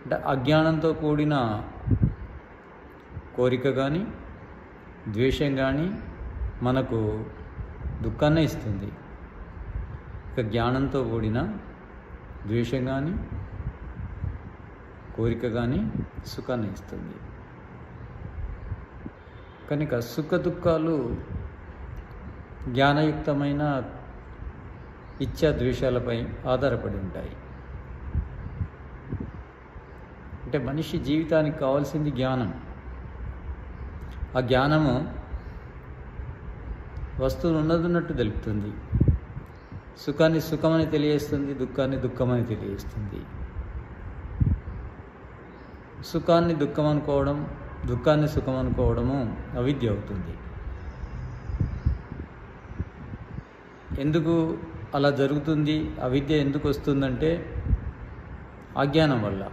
అంటే అజ్ఞానంతో కూడిన కోరిక కానీ ద్వేషం కానీ మనకు దుఃఖాన్ని ఇస్తుంది. ఇక జ్ఞానంతో కూడిన ద్వేషం కానీ కోరిక కానీ సుఖాన్ని ఇస్తుంది. కనుక సుఖ దుఃఖాలు జ్ఞానయుక్తమైన ఇచ్ఛా ద్వేషాలపై ఆధారపడి ఉంటాయి. అంటే మనిషి జీవితానికి కావాల్సింది జ్ఞానం. ఆ జ్ఞానము వస్తువును ఉన్నదున్నట్టు తెలుపుతుంది. సుఖాన్ని సుఖమని తెలియజేస్తుంది, దుఃఖాన్ని దుఃఖమని తెలియజేస్తుంది. సుఖాన్ని దుఃఖం అనుకోవడం, దుఃఖాన్ని సుఖం అనుకోవడము అవిద్య అవుతుంది. ఎందుకు అలా జరుగుతుంది? అవిద్య ఎందుకు వస్తుందంటే అజ్ఞానం వల్ల.